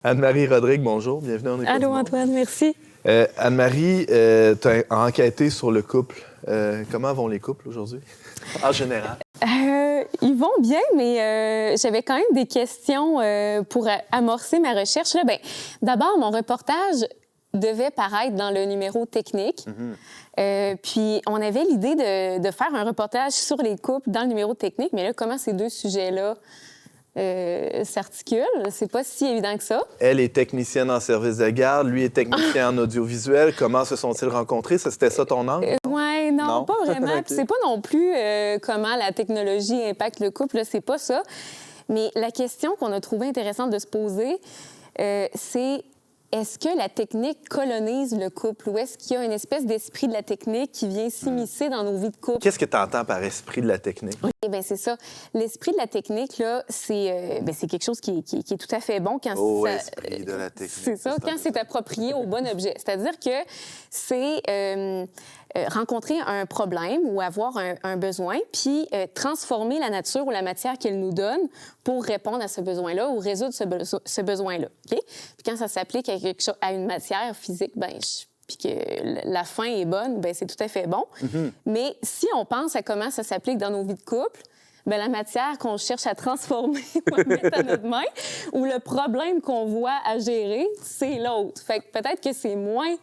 Anne-Marie Rodrigue, bonjour, bienvenue dans Allô Antoine, merci. Anne-Marie, tu as enquêté sur le couple. Comment vont les couples aujourd'hui, en général? Ils vont bien, mais j'avais quand même des questions pour amorcer ma recherche. Là, d'abord, mon reportage devait paraître dans le numéro technique. Puis, on avait l'idée de faire un reportage sur les couples dans le numéro technique, mais là, comment ces deux sujets-là s'articulent? C'est pas si évident que ça. Elle est technicienne en service de garde, lui est technicien en audiovisuel. Comment se sont-ils rencontrés? C'était ça ton angle? Oui, non, pas vraiment. Okay. Puis c'est pas non plus comment la technologie impacte le couple, là, c'est pas ça. Mais la question qu'on a trouvée intéressante de se poser, c'est est-ce que la technique colonise le couple ou est-ce qu'il y a une espèce d'esprit de la technique qui vient s'immiscer dans nos vies de couple? Qu'est-ce que tu entends par esprit de la technique? Oui, bien, c'est ça. L'esprit de la technique, là, c'est quelque chose qui est tout à fait bon quand esprit de la technique. C'est ça, quand c'est approprié au bon objet. C'est-à-dire que c'est rencontrer un problème ou avoir un besoin, puis transformer la nature ou la matière qu'elle nous donne pour répondre à ce besoin-là ou résoudre ce besoin-là. Okay? Puis quand ça s'applique à quelque chose, à une matière physique, puis que la fin est bonne, bien, c'est tout à fait bon. Mais si on pense à comment ça s'applique dans nos vies de couple, bien, la matière qu'on cherche à transformer ou à mettre à notre main, ou le problème qu'on voit à gérer, c'est l'autre. Fait que peut-être que c'est moins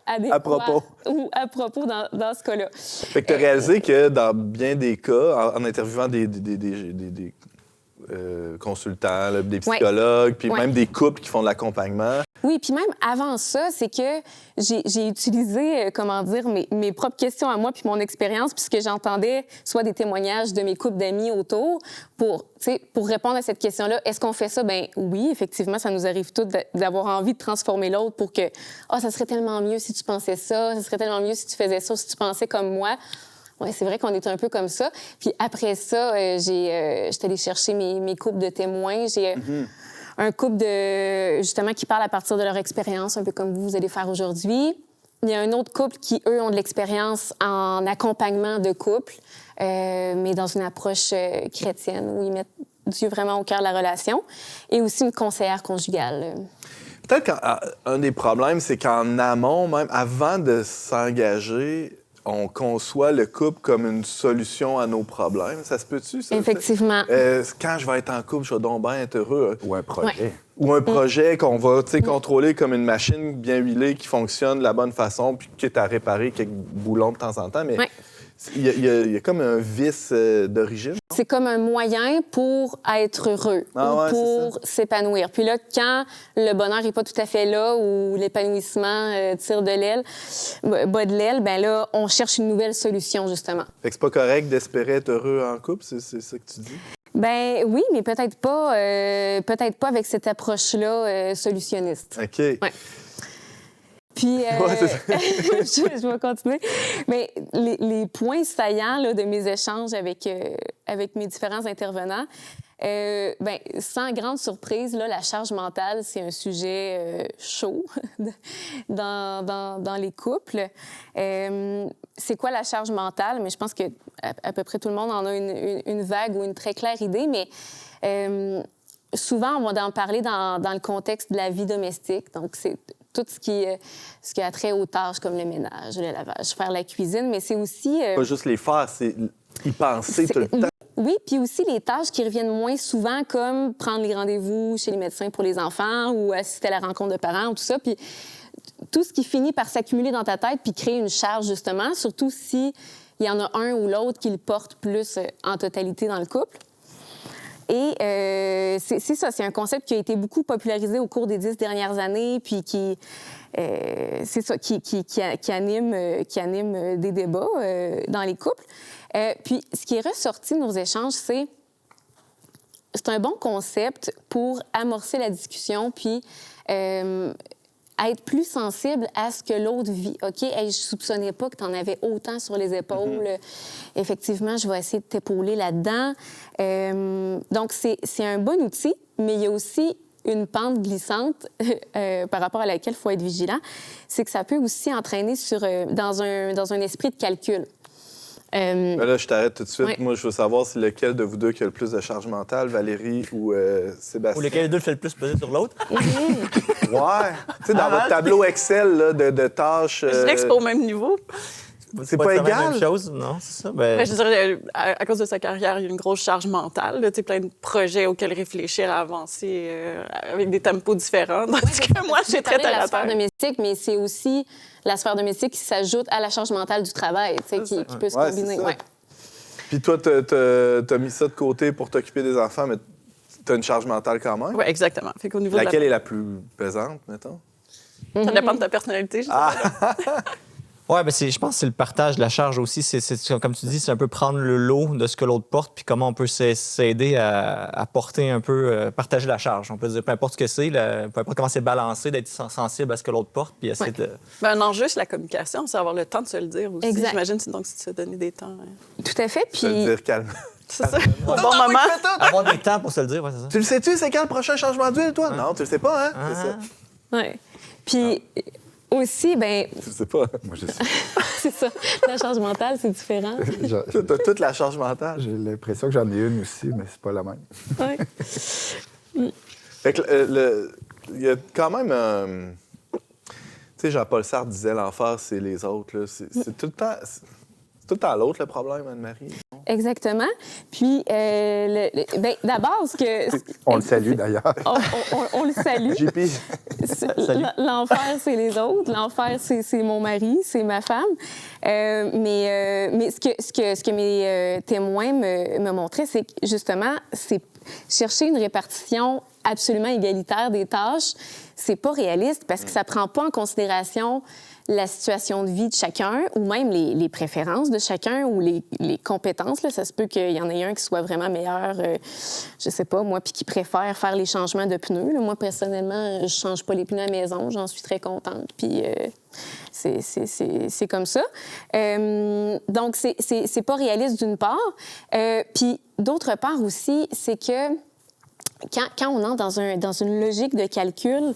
adéquat ou à propos dans ce cas-là. Fait que tu as réalisé que dans bien des cas, en interviewant des consultants, là, des psychologues, puis même des couples qui font de l'accompagnement. Oui, puis même avant ça, c'est que j'ai utilisé, mes propres questions à moi puis mon expérience, puisque j'entendais soit des témoignages de mes couples d'amis autour pour répondre à cette question-là. Est-ce qu'on fait ça? Bien oui, effectivement, ça nous arrive tous d'avoir envie de transformer l'autre pour que ça serait tellement mieux si tu pensais ça serait tellement mieux si tu faisais ça, si tu pensais comme moi. Oui, c'est vrai qu'on est un peu comme ça. Puis après ça, j'étais allée chercher mes couples de témoins. J'ai un couple justement qui parle à partir de leur expérience, un peu comme vous allez faire aujourd'hui. Il y a un autre couple qui, eux, ont de l'expérience en accompagnement de couple, mais dans une approche chrétienne, où ils mettent Dieu vraiment au cœur de la relation, et aussi une conseillère conjugale. Peut-être qu'un des problèmes, c'est qu'en amont, même avant de s'engager, on conçoit le couple comme une solution à nos problèmes. Ça se peut-tu, ça? Effectivement. Quand je vais être en couple, je vais donc bien être heureux. Ou un projet. Ouais. Ou un projet qu'on va contrôler comme une machine bien huilée qui fonctionne de la bonne façon, puis quitte à réparer quelques boulons de temps en temps. Mais il y a comme un vice d'origine. C'est comme un moyen pour être heureux ou pour s'épanouir. Puis là, quand le bonheur n'est pas tout à fait là ou l'épanouissement tire de l'aile, bas de l'aile, bien là, on cherche une nouvelle solution, justement. Fait que c'est pas correct d'espérer être heureux en couple, c'est ça que tu dis? Ben oui, mais peut-être pas avec cette approche-là solutionniste. OK. Ouais. Puis, je vais continuer. Mais les points saillants là, de mes échanges avec mes différents intervenants, sans grande surprise, là, la charge mentale, c'est un sujet chaud dans les couples. C'est quoi la charge mentale? Mais je pense que à peu près tout le monde en a une vague ou une très claire idée, mais souvent, on va en parler dans le contexte de la vie domestique. Donc, c'est tout ce qui a trait aux tâches comme le ménage, le lavage, faire la cuisine, mais c'est aussi... Pas juste les faire, c'est y penser tout le temps. Oui, puis aussi les tâches qui reviennent moins souvent, comme prendre les rendez-vous chez les médecins pour les enfants ou assister à la rencontre de parents, tout ça. Puis tout ce qui finit par s'accumuler dans ta tête puis créer une charge, justement, surtout s'il y en a un ou l'autre qui le porte plus en totalité dans le couple. Et c'est ça, c'est un concept qui a été beaucoup popularisé au cours des 10 dernières années, puis qui anime des débats dans les couples. Puis ce qui est ressorti de nos échanges, c'est un bon concept pour amorcer la discussion, puis être plus sensible à ce que l'autre vit. OK, hey, je soupçonnais pas que tu en avais autant sur les épaules. Effectivement, je vais essayer de t'épauler là-dedans. Donc, c'est un bon outil, mais il y a aussi une pente glissante par rapport à laquelle il faut être vigilant. C'est que ça peut aussi entraîner dans un esprit de calcul. Ben là, je t'arrête tout de suite. Ouais. Moi, je veux savoir c'est lequel de vous deux qui a le plus de charge mentale, Valérie ou Sébastien? Ou lequel des deux fait le plus peser sur l'autre. Ouais. Tu sais, dans votre tableau Excel là, de tâches... Je dirais que c'est pas au même niveau. C'est pas nécessairement égal? la même chose, non, c'est ça. Ben, Mais je dirais, à cause de sa carrière, il y a une grosse charge mentale. Là, plein de projets auxquels réfléchir à avancer avec des tempos différents. Tandis que moi, je suis très parler de terre la à sphère terre. domestique, mais c'est aussi la sphère domestique qui s'ajoute à la charge mentale du travail, tu sais, qui peut se Ouais, combiner. c'est ça. Ouais. Puis toi, t'as mis ça de côté pour t'occuper des enfants, mais t'as une charge mentale quand même. Oui, exactement. Fait qu'au niveau Laquelle est la plus pesante, mettons? Ça dépend de ta personnalité. Je dirais. ouais, ben je pense que c'est le partage de la charge aussi. C'est comme tu dis, c'est un peu prendre le lot de ce que l'autre porte, puis comment on peut s'aider à porter un peu, partager la charge. On peut dire, peu importe ce que c'est, peu importe comment c'est balancé, d'être sensible à ce que l'autre porte, puis essayer de... Ben, un enjeu, c'est la communication, c'est avoir le temps de se le dire aussi. Exact. J'imagine donc c'est de se donner des temps. Tout à fait. Je vais Puis te dire calme. C'est ça. Au bon moment. Avoir des temps pour se le dire, ouais, c'est ça. Tu le sais-tu, c'est quand le prochain changement d'huile, toi? Non, tu le sais pas, hein? C'est ça. ouais. Puis aussi, ben Tu le sais pas. Moi, je sais. c'est ça. La charge mentale, c'est différent. T'as toute la charge mentale. J'ai l'impression que j'en ai une aussi, mais c'est pas la même. Ouais. Fait que il y a quand même... tu sais, Jean-Paul Sartre disait l'enfer, c'est les autres. Là. C'est tout le temps... C'est tout le temps l'autre, le problème, Anne-Marie. Exactement. Puis, ben, d'abord, On le salue d'ailleurs. on le salue. JP, L'enfer, c'est les autres. L'enfer, c'est mon mari, c'est ma femme. Mais ce que mes témoins me montraient, c'est que, justement, c'est chercher une répartition absolument égalitaire des tâches. C'est pas réaliste parce que ça prend pas en considération la situation de vie de chacun ou même les préférences de chacun ou les compétences. Là. Ça se peut qu'il y en ait un qui soit vraiment meilleur, je sais pas, moi, puis qui préfère faire les changements de pneus. Là. Moi, personnellement, je change pas les pneus à la maison. J'en suis très contente. Puis c'est comme ça. Donc, c'est pas réaliste d'une part. Puis d'autre part aussi, c'est que quand on entre dans une logique de calcul,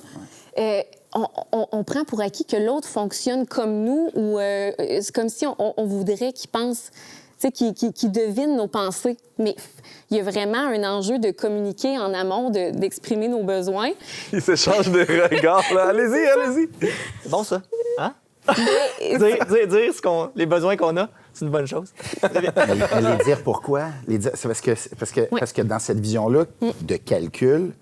on prend pour acquis que l'autre fonctionne comme nous ou c'est comme si on voudrait qu'il pense, tu sais, qu'il devine nos pensées. Mais il y a vraiment un enjeu de communiquer en amont, d'exprimer nos besoins. il s'échange des regards. Là. Allez-y. C'est bon, ça. Hein? Mais- dire les besoins qu'on a, c'est une bonne chose. Mais les dire pourquoi? C'est parce que dans cette vision-là de calcul,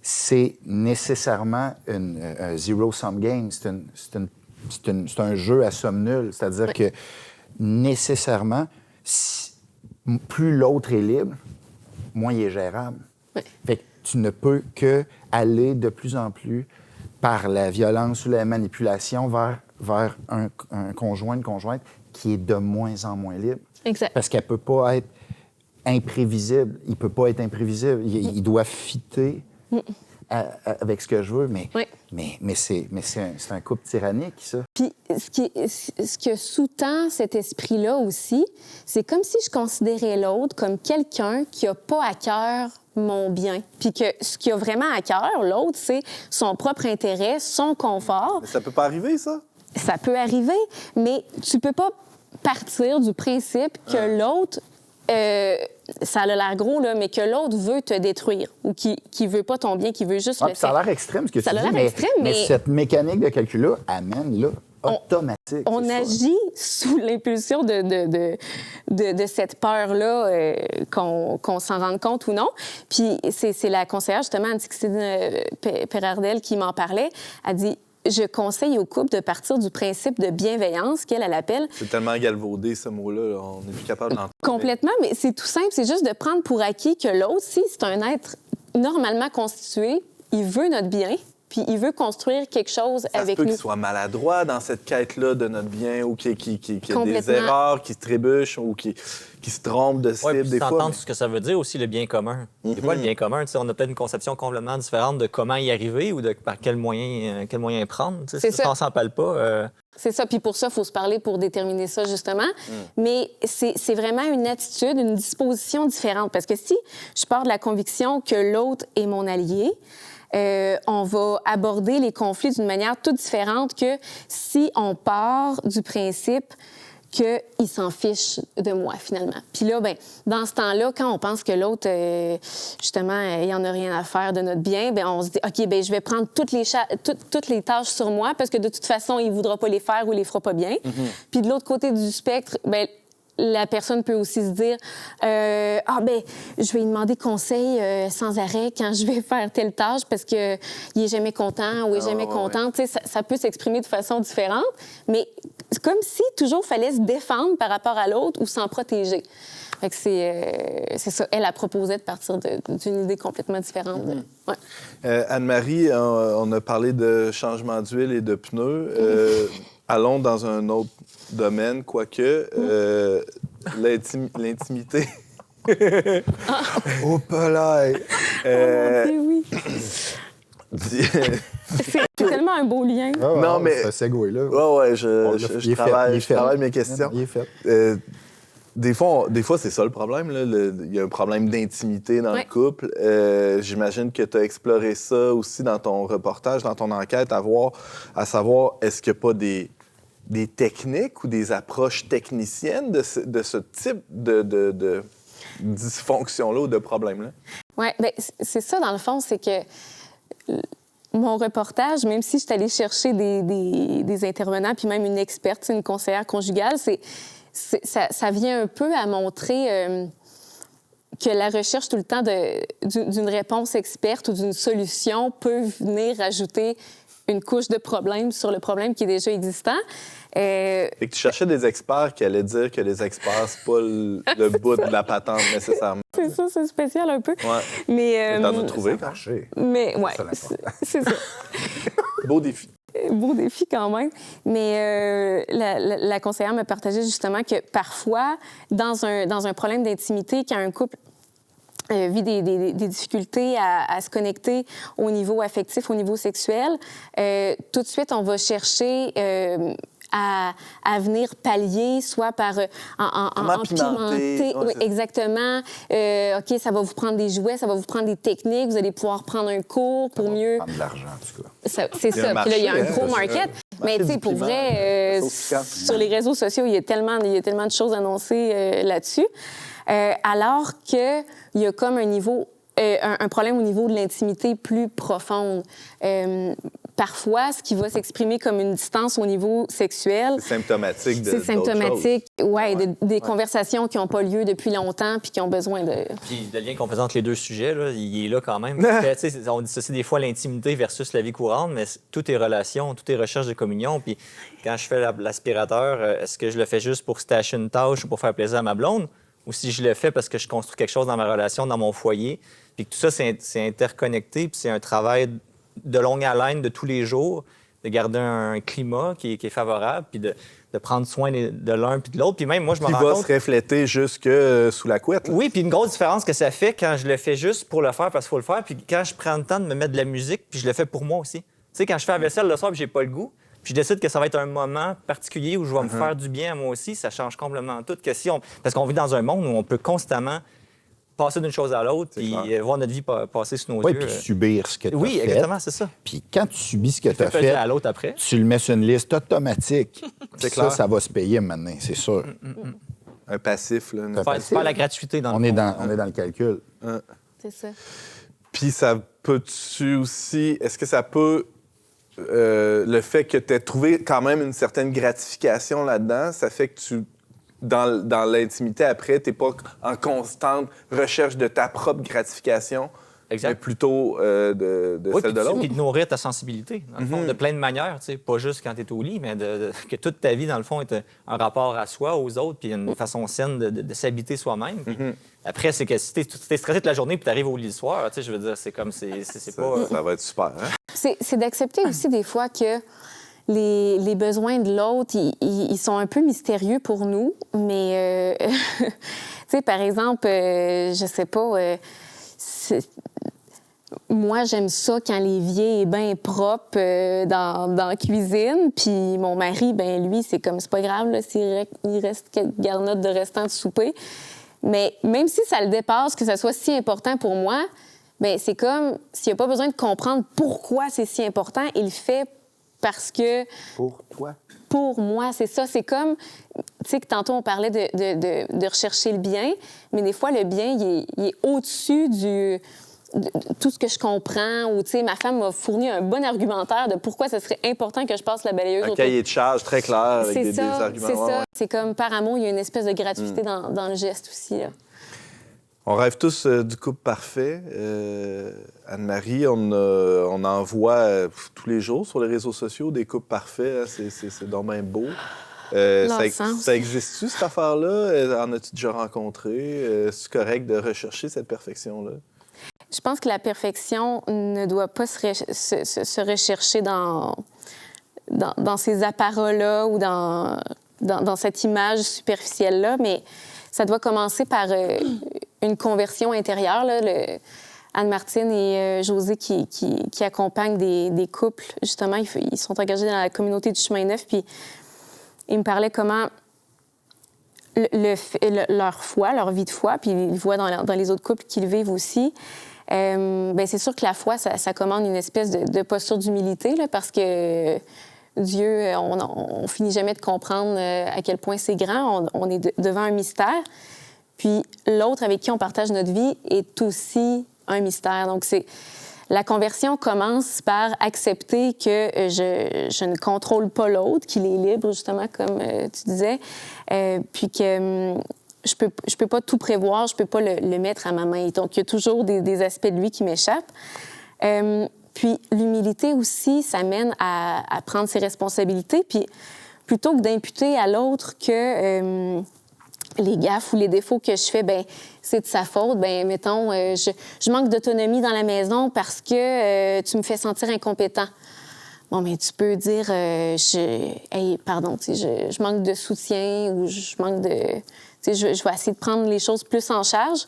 c'est nécessairement un zero-sum game. C'est un jeu à somme nulle. C'est-à-dire que nécessairement, plus l'autre est libre, moins il est gérable. Ouais. Fait que tu ne peux que aller de plus en plus par la violence ou la manipulation vers un conjoint, une conjointe qui est de moins en moins libre. Exact. Parce qu'elle ne peut pas être imprévisible. Il ne peut pas être imprévisible. Il doit fitter avec ce que je veux, mais, Oui. mais c'est un couple tyrannique, ça. Puis, ce que sous-tend cet esprit-là aussi, c'est comme si je considérais l'autre comme quelqu'un qui n'a pas à cœur mon bien. Puis que ce qui a vraiment à cœur, l'autre, c'est son propre intérêt, son confort. Mais ça peut pas arriver, ça? Ça peut arriver, mais tu peux pas partir du principe que l'autre, ça a l'air gros, là, mais que l'autre veut te détruire ou qui veut pas ton bien, qui veut juste le Puis ça a faire. l'air extrême, ce que Ça tu a dis, l'air extrême, mais- cette mécanique de calcul-là amène là, automatique. On c'est ça. agit sous l'impulsion de cette peur-là, qu'on s'en rende compte ou non. Puis c'est la conseillère, justement, Anne-Christine Perardel, qui m'en parlait. Elle dit, je conseille aux couples de partir du principe de bienveillance, qu'elle appelle. C'est tellement galvaudé, ce mot-là. On n'est plus capable d'entendre. Complètement, mais c'est tout simple. C'est juste de prendre pour acquis que l'autre, si c'est un être normalement constitué, il veut notre bien, puis il veut construire quelque chose Ça se avec peut nous. qu'il soit maladroit dans cette quête-là de notre bien ou qu'il y ait des Complètement. erreurs, qu'il se trébuche ou qu'il se trompe de cible Oui, puis des fois. s'entendre ce que ça veut dire aussi, le bien commun. Des fois, le bien commun, tu sais, on a peut-être une conception complètement différente de comment y arriver ou de par quel moyen prendre. Tu sais, C'est si ça. on s'en parle pas. C'est ça. Puis pour ça, il faut se parler pour déterminer ça, justement. Mais c'est vraiment une attitude, une disposition différente. Parce que si je pars de la conviction que l'autre est mon allié, on va aborder les conflits d'une manière toute différente que si on part du principe qu'il s'en fiche de moi, finalement. Puis là, ben, dans ce temps-là, quand on pense que l'autre, justement, il n'y en a rien à faire de notre bien, ben, on se dit, OK, ben, je vais prendre toutes les tâches sur moi parce que de toute façon, il ne voudra pas les faire ou il les fera pas bien. Puis de l'autre côté du spectre, ben, la personne peut aussi se dire ben je vais lui demander conseil sans arrêt quand je vais faire telle tâche parce que il est jamais content ou est jamais contente. Tu sais, ça peut s'exprimer de façon différente, mais c'est comme si toujours fallait se défendre par rapport à l'autre ou s'en protéger. Fait que c'est ça. Elle a proposé de partir d'une idée complètement différente. Ouais. Anne-Marie, on a parlé de changement d'huile et de pneus. Allons dans un autre domaine, quoique l'intimité. Oh, palais! Oui. C'est tellement un beau lien. Non, mais... C'est un segway-là. Ouais, je travaille mes questions. Il est fait. Des fois, c'est ça le problème. Il y a un problème d'intimité dans le couple. J'imagine que tu as exploré ça aussi dans ton reportage, dans ton enquête, à savoir, est-ce qu'il n'y a pas des techniques ou des approches techniciennes de ce type de dysfonction-là ou de problème-là? Oui, bien, c'est ça, dans le fond, c'est que mon reportage, même si je suis allée chercher des intervenants, puis même une experte, une conseillère conjugale, ça vient un peu à montrer que la recherche tout le temps d'une réponse experte ou d'une solution peut venir ajouter une couche de problème sur le problème qui est déjà existant. Fait que tu cherchais des experts qui allaient dire que les experts, c'est pas le bout de la patente nécessairement. C'est ça, c'est spécial un peu. Ouais. Mais t'en as trouvé. Ça a marché. Mais ouais, c'est ça. Beau défi. Beau défi quand même. Mais la conseillère me partageait justement que parfois, dans un problème d'intimité, quand un couple vit des difficultés à se connecter au niveau affectif, au niveau sexuel, tout de suite, on va chercher à venir pallier, soit par en pimenter. Oui, exactement. OK, ça va vous prendre des jouets, ça va vous prendre des techniques, vous allez pouvoir prendre un cours pour mieux... Prendre de l'argent, en tout cas. C'est ça. Puis là, il y a un gros market. Mais tu sais, pour vrai, sur les réseaux sociaux, il y a tellement de choses annoncées là-dessus. Alors qu'il y a comme un problème au niveau de l'intimité plus profonde. Parfois, ce qui va s'exprimer comme une distance au niveau sexuel... C'est symptomatique de C'est symptomatique, des conversations qui n'ont pas lieu depuis longtemps puis qui ont besoin de... Puis le lien qu'on présente les deux sujets, là, il est là quand même. Parce que, on dissocie des fois l'intimité versus la vie courante, mais tout est relation, tout est recherche de communion. Puis quand je fais l'aspirateur, est-ce que je le fais juste pour stacher une tâche ou pour faire plaisir à ma blonde? Ou si je le fais parce que je construis quelque chose dans ma relation, dans mon foyer, puis que tout ça, c'est interconnecté, puis c'est un travail de longue haleine de tous les jours, de garder un climat qui est favorable, puis de prendre soin de l'un puis de l'autre. Puis même, moi, je me rends compte... Qui va se refléter jusque sous la couette. Là. Oui, puis une grosse différence que ça fait quand je le fais juste pour le faire parce qu'il faut le faire, puis quand je prends le temps de me mettre de la musique, puis je le fais pour moi aussi. Tu sais, quand je fais la vaisselle le soir puis j'ai pas le goût, puis je décide que ça va être un moment particulier où je vais me faire du bien à moi aussi, ça change complètement tout. Parce qu'on vit dans un monde où on peut constamment passer d'une chose à l'autre et voir notre vie passer sous nos yeux. Oui, puis subir ce que tu as fait. Oui, exactement, c'est ça. Puis quand tu subis ce que tu as fait fait, à l'autre après. Tu le mets sur une liste automatique. C'est clair. Ça va se payer maintenant, c'est sûr. Un passif, là. C'est pas la gratuité dans on le est fond. on est dans le calcul. C'est ça. Puis ça peut-tu aussi... Est-ce que ça peut... le fait que tu aies trouvé quand même une certaine gratification là-dedans, ça fait que tu... Dans l'intimité, après, tu n'es pas en constante recherche de ta propre gratification, exact. mais plutôt de celle de l'autre. Puis de nourrir ta sensibilité, dans le fond, de plein de manières, tu sais, pas juste quand tu es au lit, mais que toute ta vie, dans le fond, est un rapport à soi, aux autres, puis une façon saine de s'habiter soi-même. Puis après, c'est que si tu es stressé toute la journée puis tu arrives au lit le soir, tu sais, je veux dire, c'est comme, c'est pas... Ça va être super, hein? C'est d'accepter aussi des fois que les besoins de l'autre, ils sont un peu mystérieux pour nous, mais, tu sais, par exemple, je sais pas, moi, j'aime ça quand l'évier est bien propre dans la cuisine, puis mon mari, ben lui, c'est comme, c'est pas grave, là, s'il reste quelques garnottes de restant de souper, mais même si ça le dépasse, que ça soit si important pour moi, bien, c'est comme, s'il n'y a pas besoin de comprendre pourquoi c'est si important, il le fait parce que... Pour toi? Pour moi, c'est ça. C'est comme, tu sais, que tantôt, on parlait de rechercher le bien, mais des fois, le bien, il est au-dessus de tout ce que je comprends. Ou, tu sais, ma femme m'a fourni un bon argumentaire de pourquoi ce serait important que je passe la balayeuse. Un cahier de charge très clair avec des arguments. C'est Ouais, ça. ouais. C'est comme, par amour, il y a une espèce de gratuité dans le geste aussi, là. On rêve tous du couple parfait. Anne-Marie, on en voit tous les jours sur les réseaux sociaux des couples parfaits. Hein. C'est donc bien beau. Ça existe-tu, cette affaire-là? En as-tu déjà rencontré? C'est correct de rechercher cette perfection-là? Je pense que la perfection ne doit pas se rechercher dans ces apparats-là ou dans cette image superficielle-là, mais ça doit commencer par une conversion intérieure. Là, Anne-Martine et Josée qui accompagnent des couples, justement, ils sont engagés dans la communauté du Chemin Neuf, puis ils me parlaient comment leur foi, leur vie de foi, puis ils voient dans les autres couples qu'ils vivent aussi. Bien, c'est sûr que la foi, ça commande une espèce de posture d'humilité, là, parce que Dieu, on finit jamais de comprendre à quel point c'est grand. On est devant un mystère. Puis l'autre avec qui on partage notre vie est aussi un mystère. Donc, la conversion commence par accepter que je ne contrôle pas l'autre, qu'il est libre, justement, comme tu disais, puis que je peux pas tout prévoir, je peux pas le mettre à ma main. Donc, il y a toujours des aspects de lui qui m'échappent. Puis l'humilité aussi, ça mène à prendre ses responsabilités. Puis plutôt que d'imputer à l'autre que les gaffes ou les défauts que je fais, bien, c'est de sa faute. Bien, mettons, je manque d'autonomie dans la maison parce que tu me fais sentir incompétent. Bon, mais tu peux dire, hey, pardon, tu sais, je manque de soutien ou je manque de... Tu sais, je vais essayer de prendre les choses plus en charge.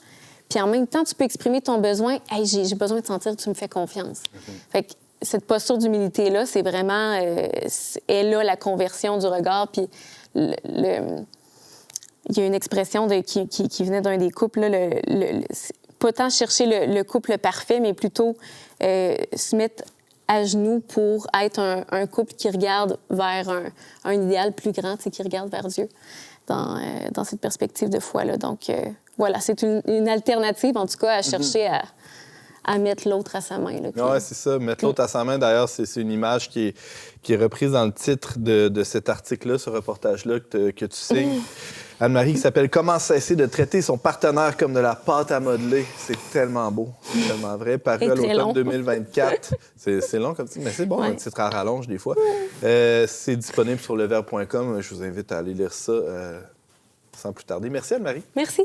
Puis en même temps, tu peux exprimer ton besoin. Hey, j'ai besoin de sentir que tu me fais confiance. Fait que cette posture d'humilité-là, c'est vraiment... est là la conversion du regard. Puis il y a une expression qui venait d'un des couples, là, pas tant chercher le couple parfait, mais plutôt se mettre à genoux pour être un couple qui regarde vers un idéal plus grand, qui regarde vers Dieu dans cette perspective de foi-là. Donc, voilà, c'est une alternative, en tout cas, à chercher à mettre l'autre à sa main. Oui, c'est ça. Mettre l'autre à sa main, d'ailleurs, c'est une image qui est reprise dans le titre de cet article-là, ce reportage-là que tu signes. Anne-Marie, qui s'appelle « Comment cesser de traiter son partenaire comme de la pâte à modeler ». C'est tellement beau, c'est tellement vrai. Paru à l'automne 2024. C'est long comme titre, mais c'est bon, un titre à rallonge des fois. C'est disponible sur leverbe.com. Je vous invite à aller lire ça sans plus tarder. Merci Anne-Marie. Merci.